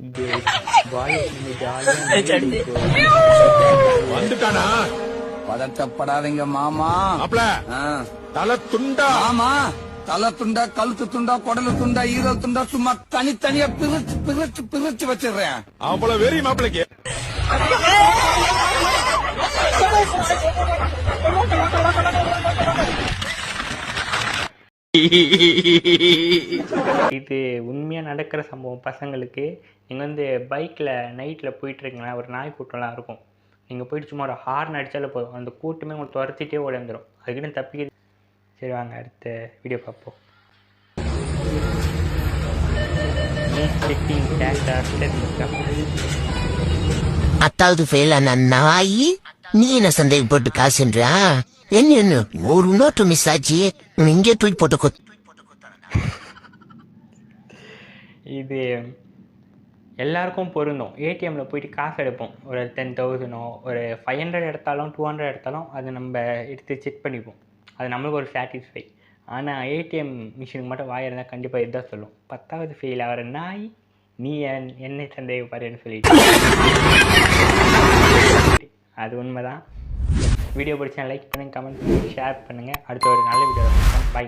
இது வாயை ஜாலியாக வந்துட்டானா? பதட்டப்படாதீங்க மாமா. தலை துண்டா? ஆமா, தலை துண்டா, கழுத்து துண்டா, குடலு துண்டா, ஈரல் துண்டா, சும்மா தனித்தனியா பிரிச்சு பிரிச்சு பிரிச்சு வச்சிடுறேன். அவ்வளவு வெறி மாப்பிளைக்கு. இது உண்மையாக நடக்கிற சம்பவம். பசங்களுக்கு நீங்கள் வந்து பைக்கில் நைட்டில் போயிட்டுருக்கீங்களா, ஒரு நாய் கூட்டம்லாம் இருக்கும். நீங்கள் போயிட்டு சும்மா ஒரு ஹார்ன் அடித்தாலே போதும், அந்த கூட்டமே உங்களுக்கு துரத்திட்டே ஓடி வந்துடும். அதுக்கிட்ட தப்பிக்க. சரி வாங்க அடுத்த வீடியோ பார்ப்போம். அத்தாவது ஃபெயில் ஆன நாய் நீ என்ன சந்தேகம் போட்டு காசுன்றா? என்ன ஒரு நோட்டு மிஸ் ஆச்சு, இங்கே தூக்கி போட்டு இது எல்லாருக்கும் பொருந்தும். ஏடிஎம்மில் போயிட்டு காசு எடுப்போம். ஒரு 10,000 ஒரு 500 எடுத்தாலும் 200 எடுத்தாலும் அதை நம்ம எடுத்து செக் பண்ணிப்போம். அது நம்மளுக்கு ஒரு சாட்டிஸ்ஃபை. ஆனால் ஏடிஎம் மிஷினுக்கு மட்டும் வாய் இருந்தால் கண்டிப்பாக இதுதான் சொல்லும், 10வது ஃபெயில் ஆகிற நாய் நீ என்னை சந்தேகப்பாருன்னு சொல்லிட்டு. அது உண்மை தான். வீடியோ பிடிச்சா லைக் பண்ணுங்கள், கமெண்ட் பண்ணுங்கள், ஷேர் பண்ணுங்கள். அடுத்த ஒரு நல்ல வீடியோ பாய்.